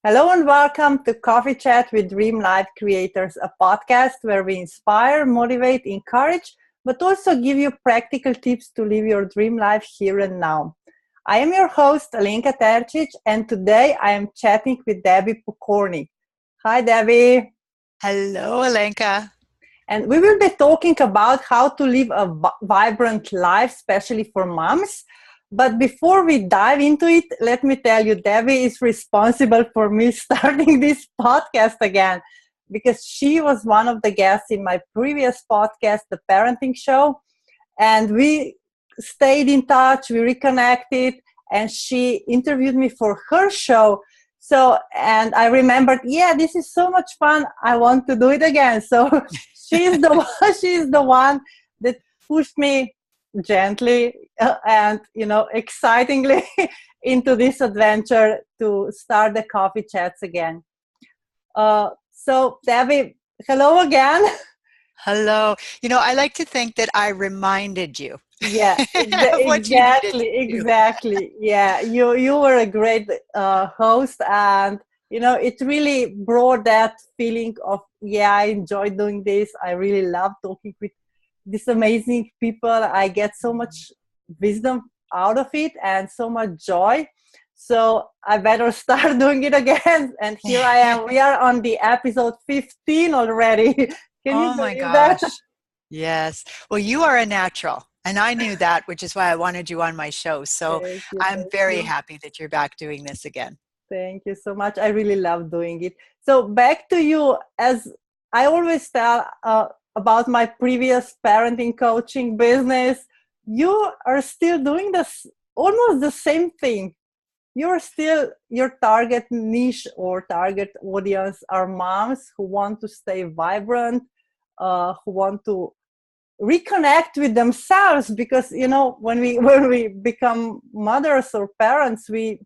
Hello and welcome to Coffee Chat with Dream Life Creators, a podcast where we inspire, motivate, encourage, but also give you practical tips to live your dream life here and now. I am your host, Alenka Tercic, and today I am chatting with Debbie Pokornik. Hi, Debbie. Hello, Alenka. And we will be talking about how to live a vibrant life, especially for moms. But before we dive into it, let me tell you, Debbie is responsible for me starting this podcast again because she was one of the guests in my previous podcast, The Parenting Show. And we stayed in touch, we reconnected, and she interviewed me for her show. So, and I remembered, yeah, this is so much fun. I want to do it again. So she's the one that pushed me gently and excitingly into this adventure to start the coffee chats again. So Debbie, hello again. Hello. I like to think that I reminded you Yeah, of what you needed to do. exactly. Yeah, you were a great host, and it really brought that feeling of, yeah, I enjoy doing this. I really love talking with these amazing people. I get so much wisdom out of it and so much joy. So I better start doing it again. And here I am. We are on the episode 15 already. Can you Oh my believe that? gosh. Yes. Well, you are a natural, and I knew that, which is why I wanted you on my show. So Thank you. I'm Thank very you. happy that you're back doing this again. Thank you so much. I really love doing it. So back to you. As I always tell about my previous parenting coaching business, you are still doing this almost the same thing. You're still, your target niche or target audience are moms who want to stay vibrant, who want to reconnect with themselves, because when we become mothers or parents, we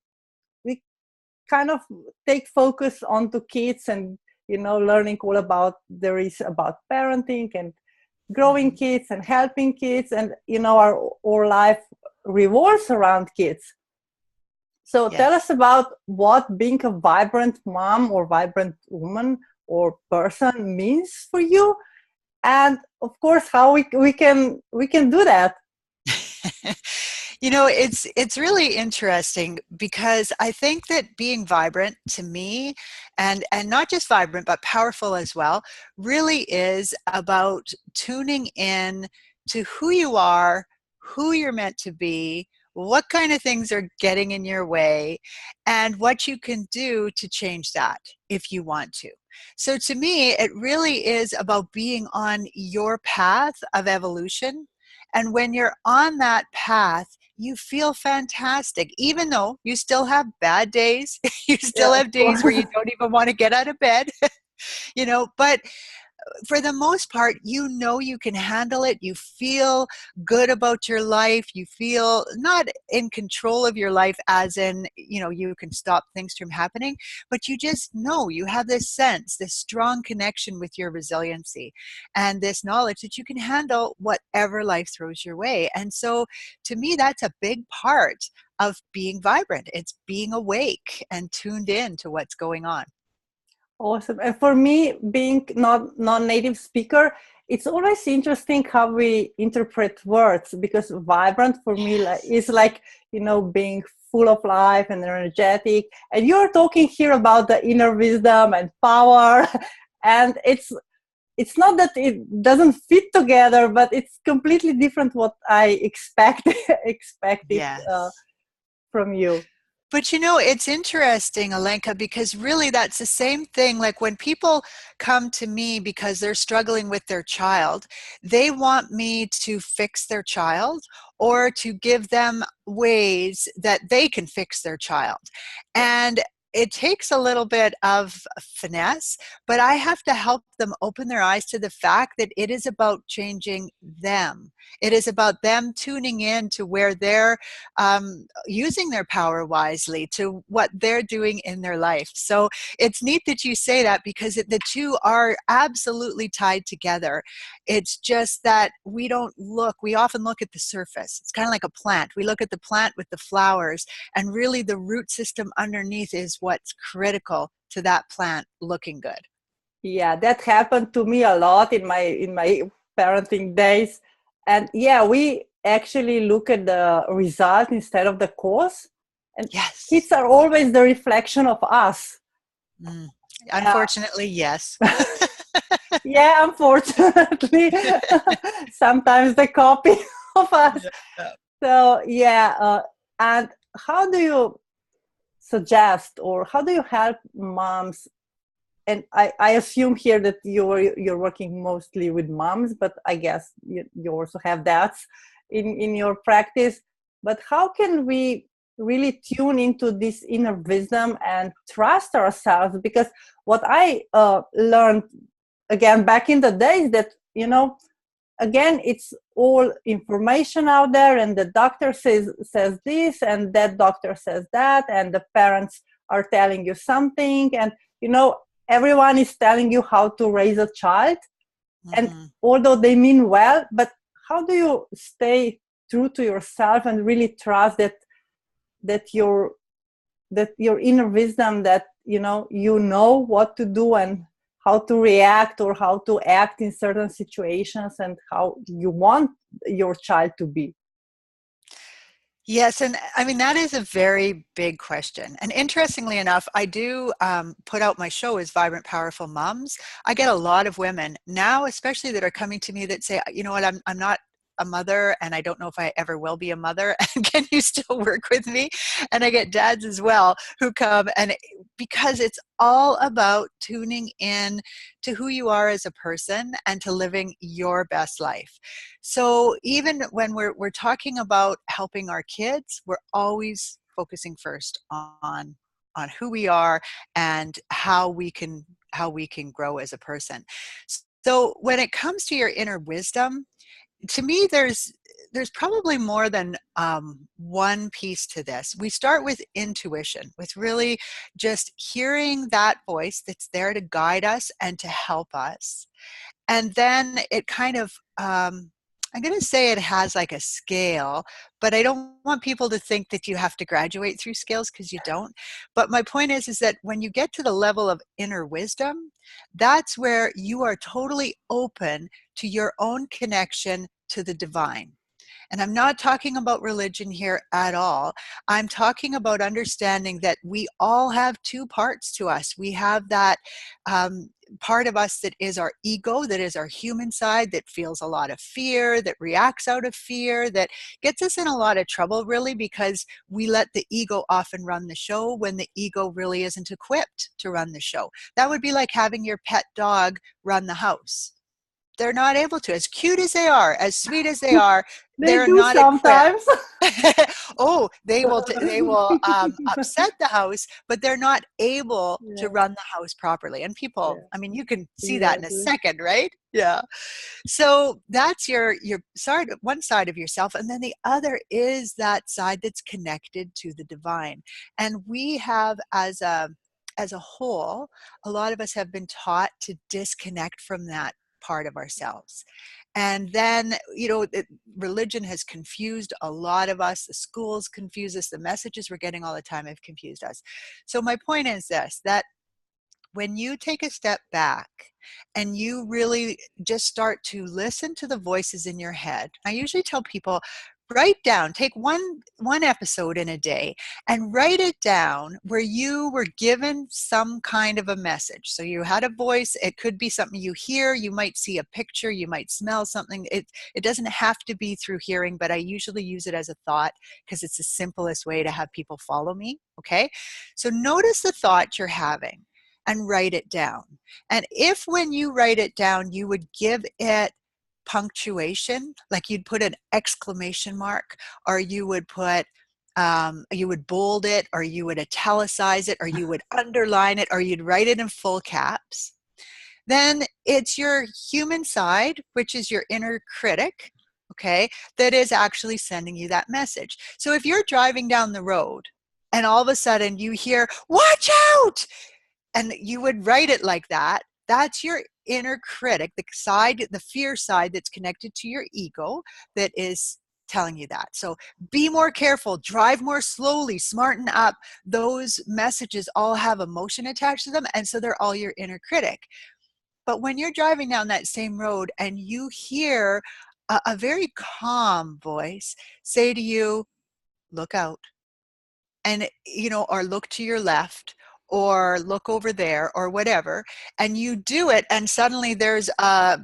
kind of take focus onto kids and learning all about there is about parenting and growing Mhm. kids and helping kids, and our life revolves around kids. So tell us Yes. about what being a vibrant mom or vibrant woman or person means for you, and of course how we can do that. It's really interesting because I think that being vibrant to me, and not just vibrant but powerful as well, really is about tuning in to who you are, who you're meant to be, what kind of things are getting in your way, and what you can do to change that if you want to. So to me, it really is about being on your path of evolution. And when you're on that path, you feel fantastic, even though you still have bad days. You still Yeah, of have days where course. you don't even want to get out of bed, but for the most part, you can handle it. You feel good about your life. You feel not in control of your life, as in, you can stop things from happening, but you just know you have this sense, this strong connection with your resiliency, and this knowledge that you can handle whatever life throws your way. And so, to me, that's a big part of being vibrant. It's being awake and tuned in to what's going on. Awesome. And for me, being not non-native speaker, it's always interesting how we interpret words, because vibrant for me is like, being full of life and energetic. And you're talking here about the inner wisdom and power. And it's not that it doesn't fit together, but it's completely different what I expected Yes. from you. But it's interesting, Alenka, because really that's the same thing. Like when people come to me because they're struggling with their child, they want me to fix their child or to give them ways that they can fix their child. And it takes a little bit of finesse, but I have to help them open their eyes to the fact that it is about changing them. It is about them tuning in to where they're using their power wisely, to what they're doing in their life. So it's neat that you say that, because the two are absolutely tied together. It's just that we often look at the surface. It's kind of like a plant. We look at the plant with the flowers, and really the root system underneath is what's critical to that plant looking good. Yeah, that happened to me a lot in my parenting days. And yeah, we actually look at the result instead of the cause. And Yes. kids are always the reflection of us. Mm. Uh, Unfortunately, yes. yeah, unfortunately, sometimes the copy of us. Yeah. So yeah, and how do you suggest, or how do you help moms? And I assume here that you're working mostly with moms, but I guess you also have dads in your practice. But how can we really tune into this inner wisdom and trust ourselves? Because what I learned again back in the days, that again, it's all information out there, and the doctor says this, and that doctor says that, and the parents are telling you something, and everyone is telling you how to raise a child. And Mm-hmm. although they mean well, but how do you stay true to yourself and really trust that your inner wisdom, that you know what to do and how to react or how to act in certain situations, and how you want your child to be? Yes, and I mean, that is a very big question. And interestingly enough, I do put out my show as Vibrant, Powerful Moms. I get a lot of women now, especially that are coming to me that say, you know what, I'm not a mother and I don't know if I ever will be a mother. And can you still work with me? And I get dads as well who come, and because it's all about tuning in to who you are as a person and to living your best life. So even when we're talking about helping our kids, we're always focusing first on who we are and how we can grow as a person. So when it comes to your inner wisdom, to me, there's probably more than one piece to this. We start with intuition, with really just hearing that voice that's there to guide us and to help us. And then it kind of, I'm going to say it has like a scale, but I don't want people to think that you have to graduate through scales, because you don't. But my point is that when you get to the level of inner wisdom, that's where you are totally open to your own connection to the divine. And I'm not talking about religion here at all. I'm talking about understanding that we all have two parts to us. We have that part of us that is our ego, that is our human side, that feels a lot of fear, that reacts out of fear, that gets us in a lot of trouble, really, because we let the ego often run the show when the ego really isn't equipped to run the show. That would be like having your pet dog run the house. They're not able to. As cute as they are, as sweet as they are, They they're do not equipped. sometimes. Oh, they will upset the house, but they're not able to Yeah, run the house properly. And people, yeah, I mean, you can see that in a exactly. second, right? Yeah. So that's your side, one side of yourself, and then the other is that side that's connected to the divine. And we have, as a whole, a lot of us have been taught to disconnect from that part of ourselves. And then, religion has confused a lot of us. The schools confuse us. The messages we're getting all the time have confused us. So my point is this, that when you take a step back and you really just start to listen to the voices in your head, I usually tell people, write down, take one episode in a day and write it down where you were given some kind of a message. So you had a voice. It could be something you hear. You might see a picture. You might smell something. It doesn't have to be through hearing, but I usually use it as a thought because it's the simplest way to have people follow me. Okay. So notice the thought you're having and write it down. And if when you write it down, you would give it punctuation, like you'd put an exclamation mark, or you would bold it, or you would italicize it, or you would underline it, or you'd write it in full caps, then it's your human side, which is your inner critic, okay, that is actually sending you that message. So if you're driving down the road and all of a sudden you hear, "Watch out," and you would write it like that, that's your inner critic, the fear side that's connected to your ego, that is telling you that. So be more careful, drive more slowly, smarten up. Those messages all have emotion attached to them, and so they're all your inner critic. But when you're driving down that same road and you hear a very calm voice say to you, look out, and or look to your left, or look over there, or whatever, and you do it, and suddenly there's a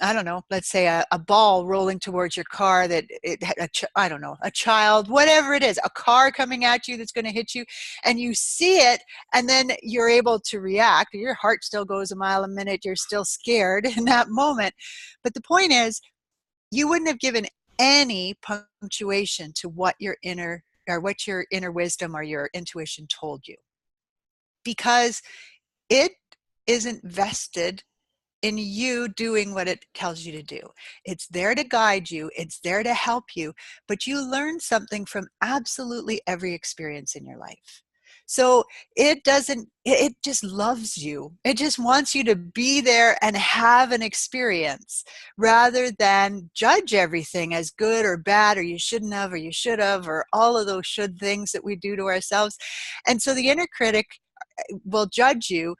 I don't know, let's say a ball rolling towards your car that I don't know, a child, whatever it is, a car coming at you that's going to hit you, and you see it, and then you're able to react. Your heart still goes a mile a minute. You're still scared in that moment. But the point is, you wouldn't have given any punctuation to what your inner wisdom or your intuition told you, because it isn't vested in you doing what it tells you to do. It's there to guide you, it's there to help you, but you learn something from absolutely every experience in your life. So it just loves you. It just wants you to be there and have an experience, rather than judge everything as good or bad, or you shouldn't have, or you should have, or all of those should things that we do to ourselves. And so the inner critic will judge you.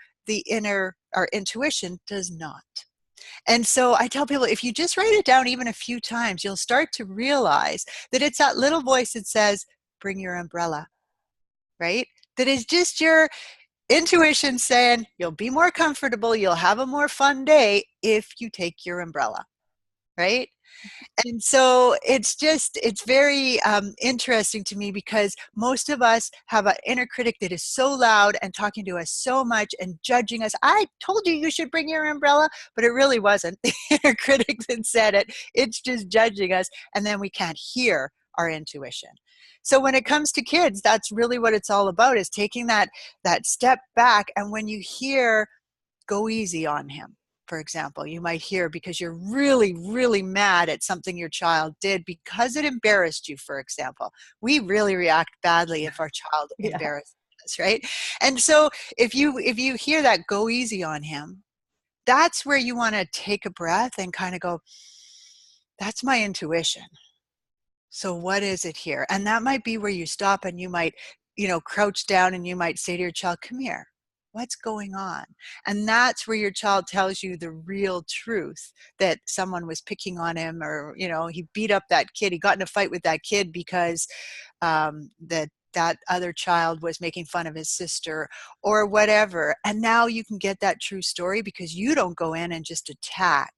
Our intuition does not. And so I tell people, if you just write it down even a few times, you'll start to realize that it's that little voice that says, bring your umbrella, right? That is just your intuition saying, you'll be more comfortable, you'll have a more fun day if you take your umbrella, right? And so it's very interesting to me, because most of us have an inner critic that is so loud and talking to us so much and judging us. I told you should bring your umbrella, but it really wasn't the inner critic that said it. It's just judging us, and then we can't hear our intuition. So when it comes to kids, that's really what it's all about, is taking that step back. And when you hear, go easy on him, for example, you might hear, because you're really, really mad at something your child did because it embarrassed you, for example. We really react badly if our child Yeah. embarrasses us, right? And so if you hear that, go easy on him, that's where you want to take a breath and kind of go, that's my intuition. So what is it here? And that might be where you stop, and you might, crouch down, and you might say to your child, come here. What's going on? And that's where your child tells you the real truth, that someone was picking on him, or, he beat up that kid. He got in a fight with that kid because that other child was making fun of his sister, or whatever. And now you can get that true story because you don't go in and just attack.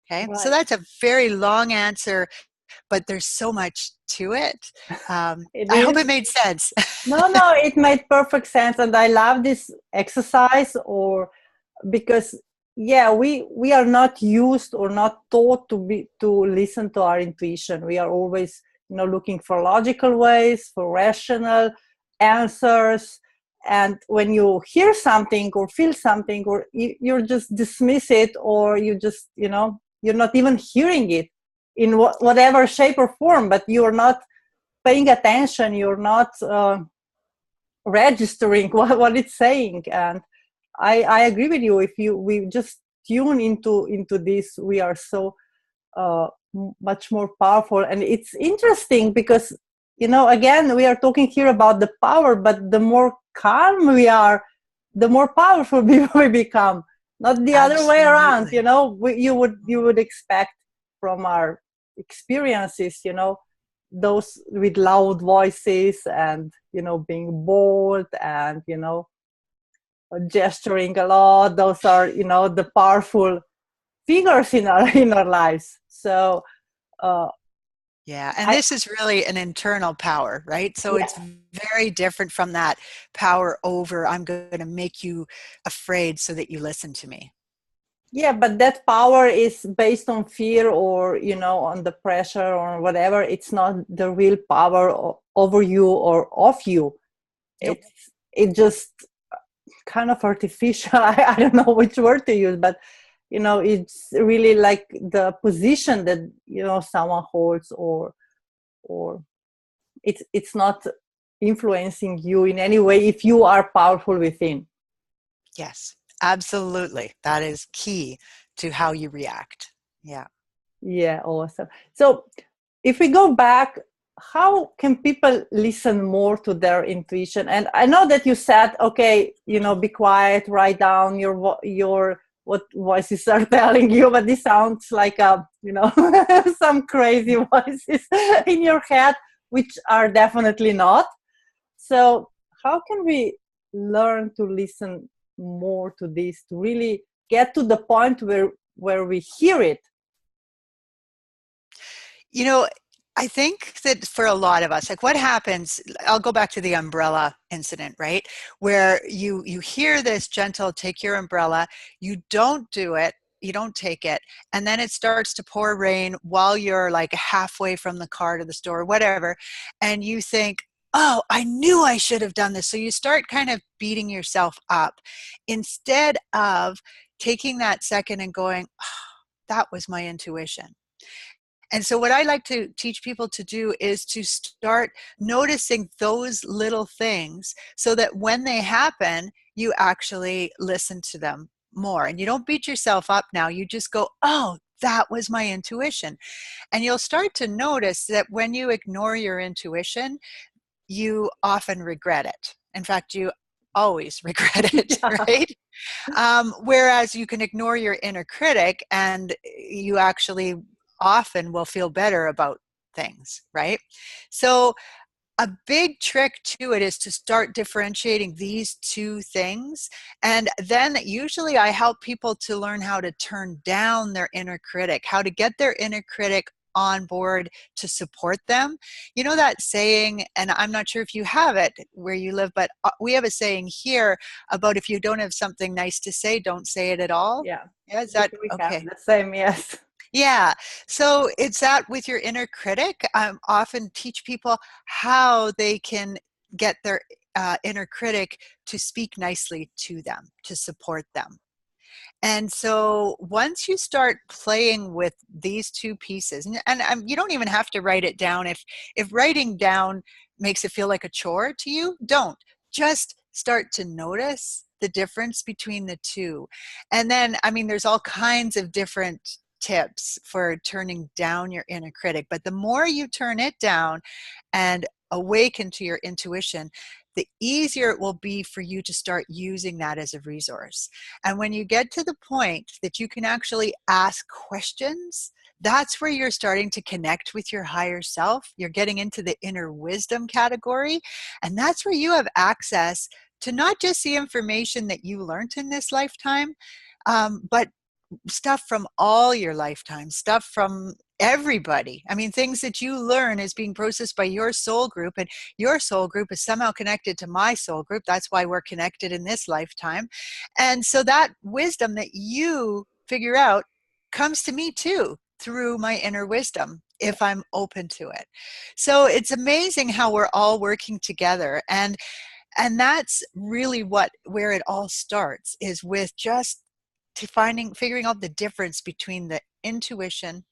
Okay. So Right. that's a very long answer, but there's so much to it. It I hope is. it made sense. No, it made perfect sense, and I love this exercise, or because yeah, we are not used or not taught to listen to our intuition. We are always looking for logical ways, for rational answers, and when you hear something or feel something, or you just dismiss it, or you just you're not even hearing it in whatever shape or form, but you're not paying attention, you're not registering what it's saying. And I agree with you. If we just tune into this, we are so much more powerful. And it's interesting because again, we are talking here about the power, but the more calm we are, the more powerful we become, not the other way around. Absolutely. You would expect from our experiences, those with loud voices and being bold and gesturing a lot, those are the powerful figures in our lives. So Yeah, and I this is really an internal power, right? So yeah it's very different from that power over, I'm going to make you afraid so that you listen to me. yeah, but that power is based on fear, or on the pressure or whatever. It's not the real power over you or of you. Nope. It just kind of artificial. I don't know which word to use, but it's really like the position that someone holds, or it's not influencing you in any way if you are powerful within. Yes, absolutely. That is key to how you react. Yeah. Yeah, awesome. So if we go back, how can people listen more to their intuition? And I know that you said, okay, be quiet, write down your what voices are telling you, but this sounds like some crazy voices in your head, which are definitely not. So how can we learn to listen more to this, to really get to the point where we hear it? You know, I think that for a lot of us, like what happens, I'll go back to the umbrella incident, right? Where you hear this gentle, take your umbrella, you don't do it, you don't take it, and then it starts to pour rain while you're like halfway from the car to the store, whatever, and you think, oh, I knew I should have done this. So you start kind of beating yourself up instead of taking that second and going, oh, that was my intuition. And so, what I like to teach people to do is to start noticing those little things so that when they happen, you actually listen to them more. And you don't beat yourself up now. You just go, oh, that was my intuition. And you'll start to notice that when you ignore your intuition, you often regret it. In fact, you always regret it, Yeah. right? Whereas you can ignore your inner critic and you actually often will feel better about things, right? So a big trick to it is to start differentiating these two things. And then usually I help people to learn how to turn down their inner critic, how to get their inner critic on board to support them. You know that saying, and I'm not sure if you have it where you live, but we have a saying here about if you don't have something nice to say, don't say it at all. Yeah, Yeah, is we that we have okay? the same. Yes. Yeah. So it's that with your inner critic. I often teach people how they can get their inner critic to speak nicely to them, to support them. And so once you start playing with these two pieces, and you don't even have to write it down. If writing down makes it feel like a chore to you, don't. Just start to notice the difference between the two. And then, I mean, there's all kinds of different tips for turning down your inner critic. But the more you turn it down and awaken to your intuition, the easier it will be for you to start using that as a resource. And when you get to the point that you can actually ask questions, that's where you're starting to connect with your higher self. You're getting into the inner wisdom category. And that's where you have access to not just the information that you learned in this lifetime, but stuff from all your lifetime, stuff from everybody. I mean, things that you learn is being processed by your soul group, and your soul group is somehow connected to my soul group. That's why we're connected in this lifetime. And so that wisdom that you figure out comes to me too through my inner wisdom Yeah. if I'm open to it. So it's amazing how we're all working together. And that's really where it all starts, is with just figuring out the difference between the intuition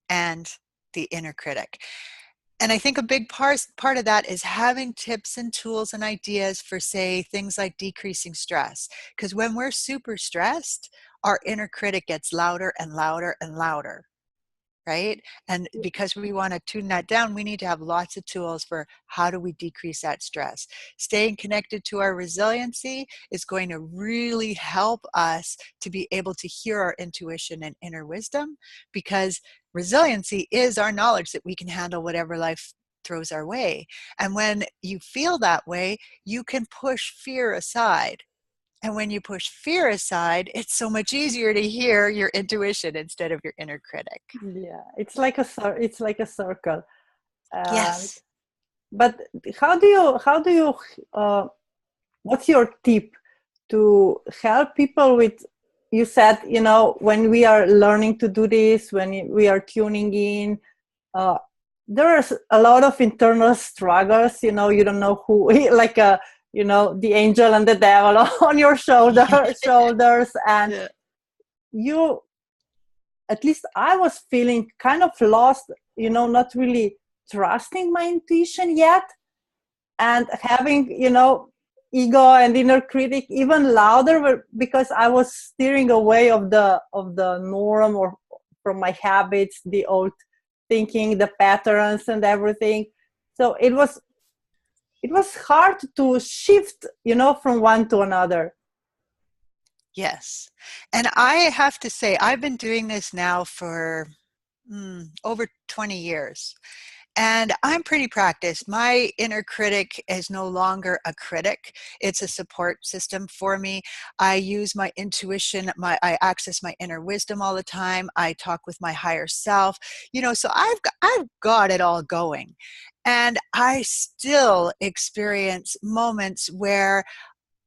and the inner critic. And I think a big part of that is having tips and tools and ideas for, say, things like decreasing stress. Because when we're super stressed, our inner critic gets louder and louder and louder, right? And because we want to tune that down, we need to have lots of tools for how do we decrease that stress. Staying connected to our resiliency is going to really help us to be able to hear our intuition and inner wisdom, because resiliency is our knowledge that we can handle whatever life throws our way. And when you feel that way, you can push fear aside. And when you push fear aside, it's so much easier to hear your intuition instead of your inner critic. Yeah, it's like a circle. Uh, Yes. but how do you what's your tip to help people with, you said, when we are learning to do this, when we are tuning in, uh, there's a lot of internal struggles. You don't know who, like the angel and the devil on your shoulders, and Yeah. you, at least I was feeling kind of lost, not really trusting my intuition yet, and having, ego and inner critic even louder, because I was steering away of the norm or from my habits, the old thinking, the patterns and everything. So it was hard to shift, from one to another. Yes. And I have to say, I've been doing this now for over 20 years. And I'm pretty practiced. My inner critic is no longer a critic. It's a support system for me. I use my intuition. I access my inner wisdom all the time. I talk with my higher self. So I've got it all going. And I still experience moments where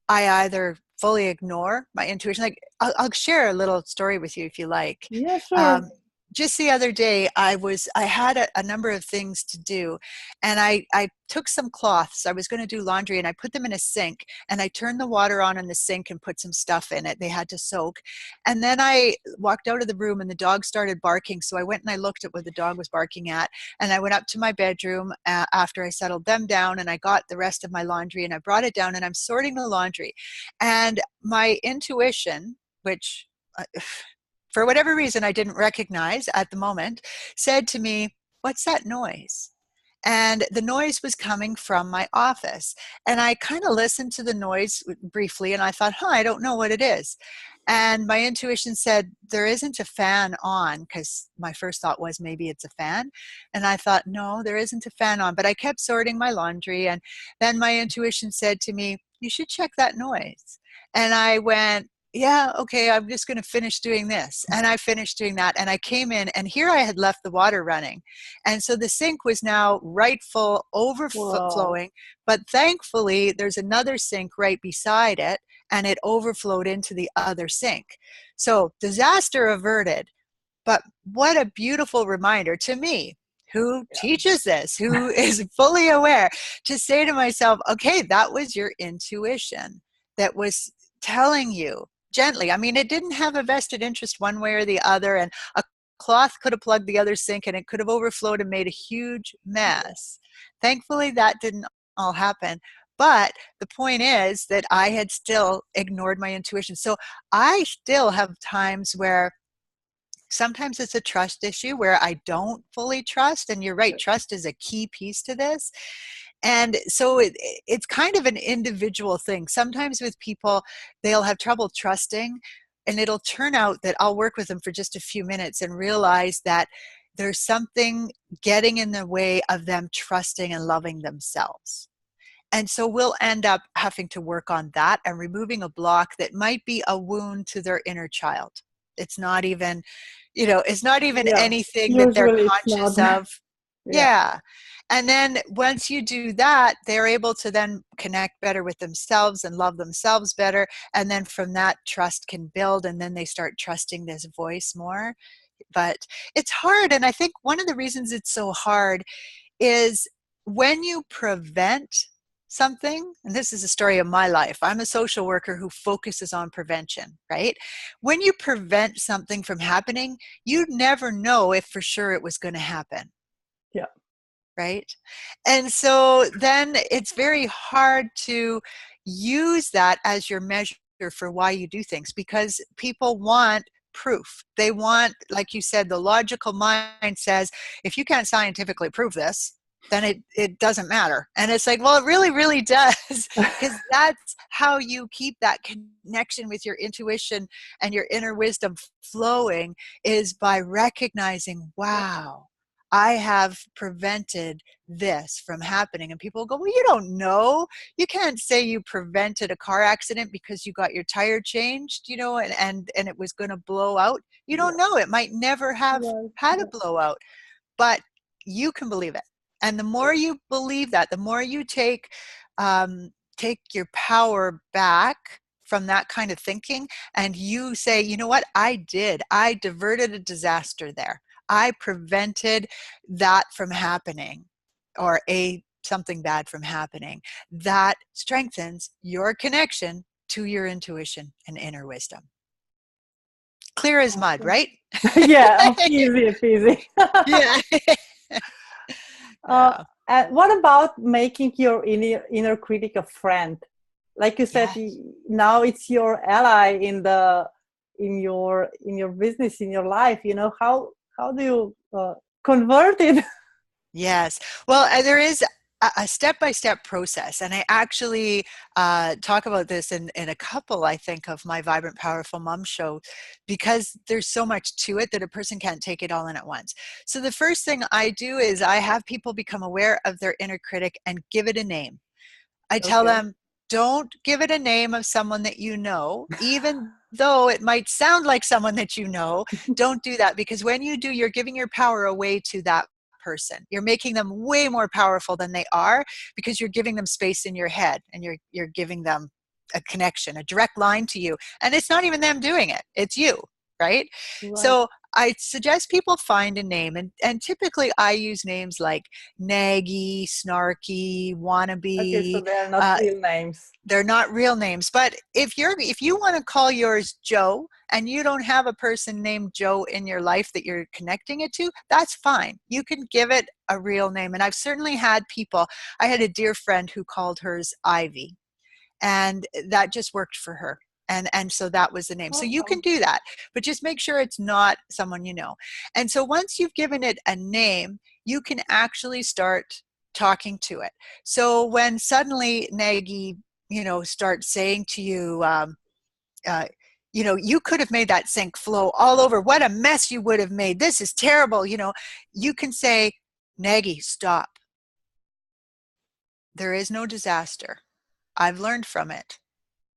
I either fully ignore my intuition. Like I'll share a little story with you if you like. Yeah, sure. Um, just the other day, I had a number of things to do, and I took some cloths. I was going to do laundry, and I put them in a sink, and I turned the water on in the sink and put some stuff in it. They had to soak, and then I walked out of the room, and the dog started barking. So I went and I looked at what the dog was barking at, and I went up to my bedroom after I settled them down, and I got the rest of my laundry, and I brought it down, and I'm sorting the laundry, and my intuition, which for whatever reason I didn't recognize at the moment, said to me, "What's that noise?" And the noise was coming from my office. And I kind of listened to the noise briefly, and I thought, I don't know what it is. And my intuition said, there isn't a fan on, because my first thought was maybe it's a fan. And I thought, no, there isn't a fan on. But I kept sorting my laundry. And then my intuition said to me, you should check that noise. And I went, yeah, okay, I'm just going to finish doing this. And I finished doing that. And I came in, and here I had left the water running. And so the sink was now right full, Wow. overflowing. But thankfully, there's another sink right beside it, and it overflowed into the other sink. So disaster averted. But what a beautiful reminder to me, who teaches this, who is fully aware, to say to myself, okay, that was your intuition that was telling you gently. I mean, it didn't have a vested interest one way or the other, and a cloth could have plugged the other sink, and it could have overflowed and made a huge mess. Thankfully, that didn't all happen. But the point is that I had still ignored my intuition. So I still have times where sometimes it's a trust issue where I don't fully trust. And you're right, trust is a key piece to this. And so it's kind of an individual thing. Sometimes with people, they'll have trouble trusting, and it'll turn out that I'll work with them for just a few minutes and realize that there's something getting in the way of them trusting and loving themselves. And so we'll end up having to work on that and removing a block that might be a wound to their inner child. It's not even, it's not even Yeah. anything that they're Usually it's conscious not. of. Yeah. Yeah. And then once you do that, they're able to then connect better with themselves and love themselves better. And then from that, trust can build, and then they start trusting this voice more. But it's hard. And I think one of the reasons it's so hard is when you prevent something, and this is a story of my life. I'm a social worker who focuses on prevention, right? When you prevent something from happening, you never know if for sure it was going to happen, Yeah. right? And so then it's very hard to use that as your measure for why you do things, because people want proof. They want, like you said, the logical mind says, if you can't scientifically prove this, then it doesn't matter. And it's like, well, it really, really does, because that's how you keep that connection with your intuition and your inner wisdom flowing, is by recognizing, wow, I have prevented this from happening. And people go, well, you don't know. You can't say you prevented a car accident because you got your tire changed, and it was going to blow out. You don't Yeah. know. It might never have Right. had a Yeah. blowout, but you can believe it. And the more you believe that, the more you take your power back from that kind of thinking, and you say, you know what, I diverted a disaster there. I prevented that from happening, or something bad from happening. That strengthens your connection to your intuition and inner wisdom. Clear as mud, Awesome. right? Yeah. Easy, easy. Yeah. Uh, Yeah. and what about making your inner critic a friend? Like you said, Yes. now it's your ally in your business, in your life. How do you convert it? Yes. Well, there is a step-by-step process. And I actually talk about this in a couple, I think, of my Vibrant Powerful Mom show, because there's so much to it that a person can't take it all in at once. So the first thing I do is I have people become aware of their inner critic and give it a name. I tell Okay. them, don't give it a name of someone that you know, even though it might sound like someone that you know. Don't do that, because when you do, you're giving your power away to that person. You're making them way more powerful than they are, because you're giving them space in your head, and you're giving them a connection, a direct line to you. And it's not even them doing it, it's you, right? Right. So I suggest people find a name, and typically I use names like naggy, snarky, Okay, so wannabe. they are not Uh, real names. they're not real names, but if you want to call yours Joe and you don't have a person named Joe in your life that you're connecting it to, that's fine. You can give it a real name. And I've certainly had people. I had a dear friend who called hers Ivy, and that just worked for her. And so that was the name. So you can Awesome. do that, but just make sure it's not someone you know. And so once you've given it a name, you can actually start talking to it. So when suddenly Nagy, starts saying to you, uh, you could have made that sink flow all over. What a mess you would have made. This is terrible. You can say, Nagy, stop. There is no disaster. I've learned from it.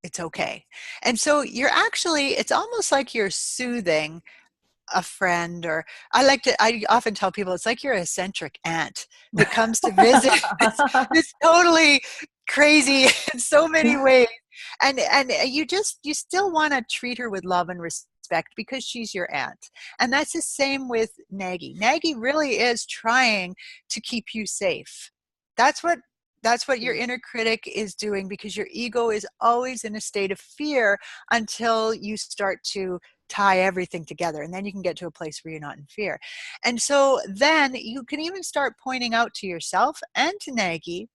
It's okay. And so it's almost like you're soothing a friend. Or I often tell people it's like your eccentric aunt that comes to visit. This totally crazy in so many ways. And you still want to treat her with love and respect, because she's your aunt. And that's the same with Nagy. Nagy really is trying to keep you safe. That's what that's what your Yes. inner critic is doing, because your ego is always in a state of fear until you start to tie everything together, and then you can get to a place where you're not in fear. And so then you can even start pointing out to yourself and to Nagy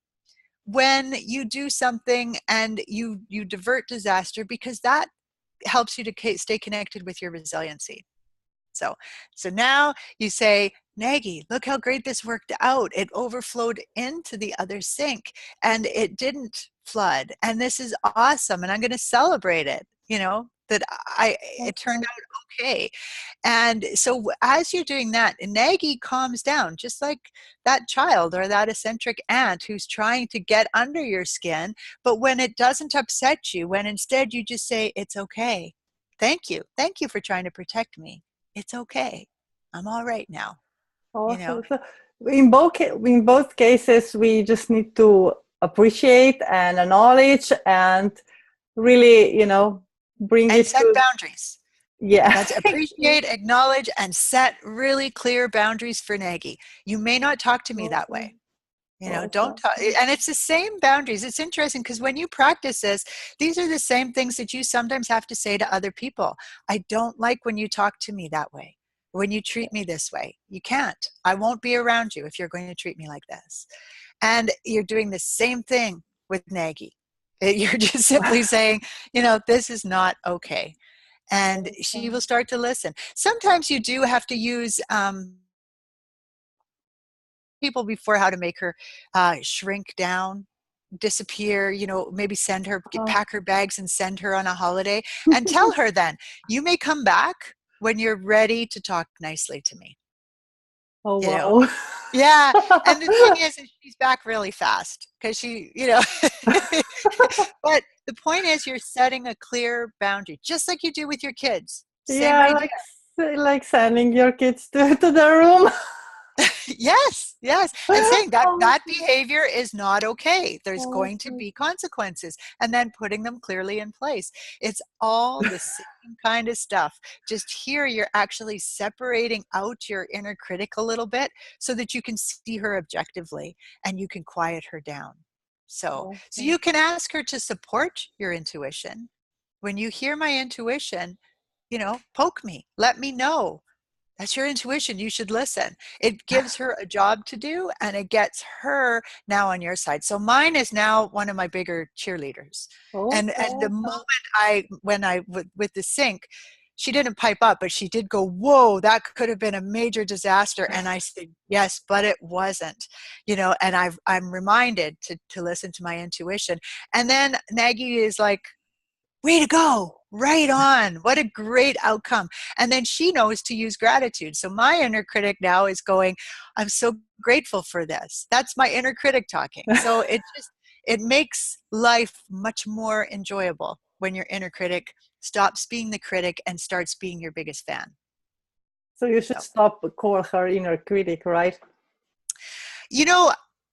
when you do something and you divert disaster, because that helps you to stay connected with your resiliency. So now you say, Nagy, look how great this worked out. It overflowed into the other sink and it didn't flood. And this is awesome. And I'm going to celebrate it, that it turned Awesome. out okay. And so as you're doing that, Nagy calms down, just like that child or that eccentric aunt who's trying to get under your skin. But when it doesn't upset you, when instead you just say, it's okay. Thank you. Thank you for trying to protect me. It's okay. I'm all right now, you know. Awesome. So in both cases, we just need to appreciate and acknowledge and really, bring And it set to, boundaries. yeah. That's appreciate, acknowledge, and set really clear boundaries for Nagy. You may not talk to me that way. Awesome. Don't talk. Awesome. And it's the same boundaries. It's interesting because when you practice this, these are the same things that you sometimes have to say to other people. I don't like when you talk to me that way, when you treat me this way. You can't. I won't be around you if you're going to treat me like this. And you're doing the same thing with Nagy. You're just simply saying, this is not okay. And she will Awesome. start to listen. Sometimes you do have to use people before how to make her shrink down, disappear, maybe send her, Oh, pack her bags and send her on a holiday, and tell her then, you may come back when you're ready to talk nicely to me, oh you know? wow. Yeah. And the thing is she's back really fast because but the point is you're setting a clear boundary, just like you do with your kids. Same Yeah, idea. like sending your kids to the room. Yes, yes. And saying that that Awesome. behavior is not okay. There's going to Awesome. be consequences, and then putting them clearly in place. It's all the same kind of stuff. Just here, you're actually separating out your inner critic a little bit so that you can see her objectively and you can quiet her down. So Awesome. you can ask her to support your intuition. When you hear my intuition, poke me, let me know. That's your intuition. You should listen. It gives her a job to do and it gets her now on your side. So mine is now one of my bigger cheerleaders. Oh, And the awesome. moment with the sink, she didn't pipe up, but she did go, whoa, that could have been a major disaster. And I said, yes, but it wasn't, and I'm reminded to listen to my intuition. And then Maggie is like, way to go, right on, what a great outcome. And then she knows to use gratitude. So my inner critic now is going, I'm so grateful for this. That's my inner critic talking. So it makes life much more enjoyable when your inner critic stops being the critic and starts being your biggest fan. So you should stop call her inner critic, right?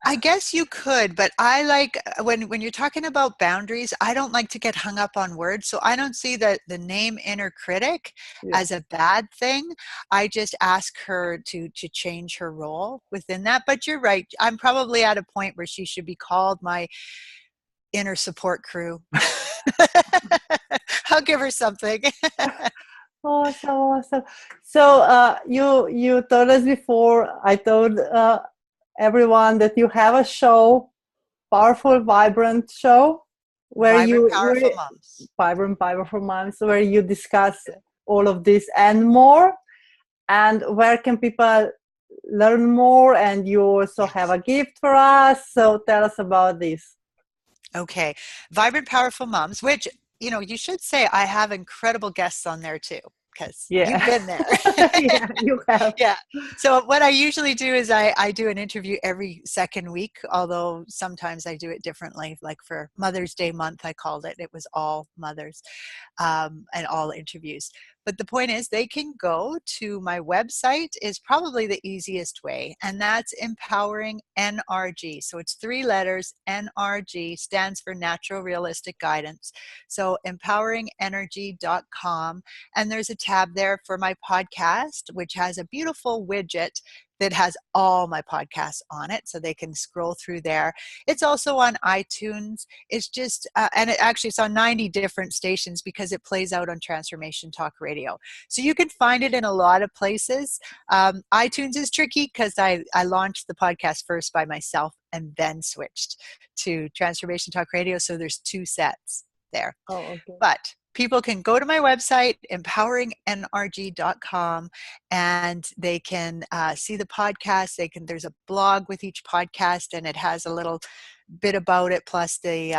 I guess you could, but I like when you're talking about boundaries, I don't like to get hung up on words. So I don't see the name inner critic as a bad thing. I just ask her to change her role within that. But you're right. I'm probably at a point where she should be called my inner support crew. I'll give her something. Awesome. So you told us before, I told everyone that you have a show, powerful, vibrant show, where powerful moms, where you discuss all of this and more. And where can people learn more? And you also have a gift for us. So tell us about this. Okay. Vibrant Powerful Moms, which, you should say I have incredible guests on there too, because you've been there. Yeah, you have. Yeah. So what I usually do is I do an interview every second week, although sometimes I do it differently. Like for Mother's Day month, I called it. It was all mothers and all interviews. But the point is, they can go to my website is probably the easiest way, and that's Empowering NRG. So it's 3 letters. NRG stands for Natural Realistic Guidance. So empoweringenergy.com, and there's a tab there for my podcast, which has a beautiful widget that has all my podcasts on it, so they can scroll through there. It's also on iTunes. It's just, and it's on 90 different stations because it plays out on Transformation Talk Radio. So you can find it in a lot of places. iTunes is tricky because I launched the podcast first by myself and then switched to Transformation Talk Radio. So there's 2 sets there. Oh, okay. But people can go to my website, empoweringenergy.com, and they can see the podcast. There's a blog with each podcast, and it has a little bit about it, plus the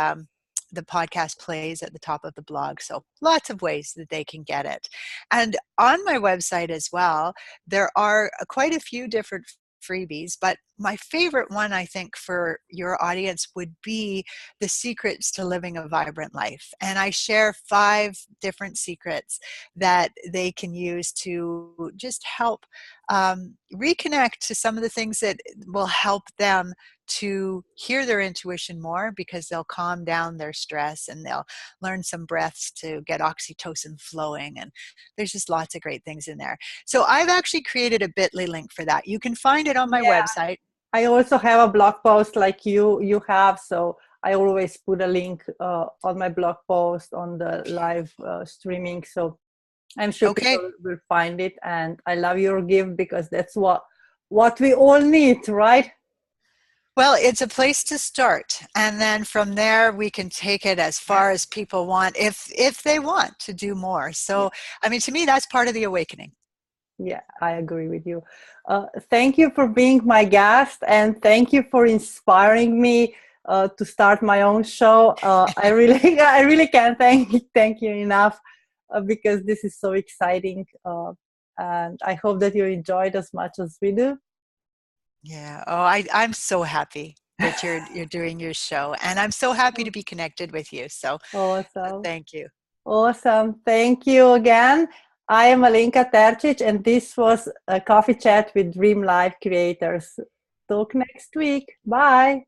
podcast plays at the top of the blog. So lots of ways that they can get it. And on my website as well, there are quite a few different freebies, but my favorite one, I think, for your audience would be the secrets to living a vibrant life. And I share 5 different secrets that they can use to just help reconnect to some of the things that will help them to hear their intuition more, because they'll calm down their stress and they'll learn some breaths to get oxytocin flowing. And there's just lots of great things in there. So I've actually created a bit.ly link for that. You can find it on my website. I also have a blog post like you have. So I always put a link on my blog post on the live streaming. So I'm sure people will find it. And I love your gift, because that's what we all need, right? Well, it's a place to start. And then from there, we can take it as far as people want, if they want to do more. So, I mean, to me, that's part of the awakening. Yeah, I agree with you. Thank you for being my guest, and thank you for inspiring me to start my own show. I really can't thank you enough, because this is so exciting, and I hope that you enjoyed as much as we do. Yeah. Oh, I'm so happy that you're doing your show, and I'm so happy to be connected with you. So awesome. Thank you. Awesome. Thank you again. I am Alenka Tercic, and this was a coffee chat with Dream Life Creators. Talk next week. Bye.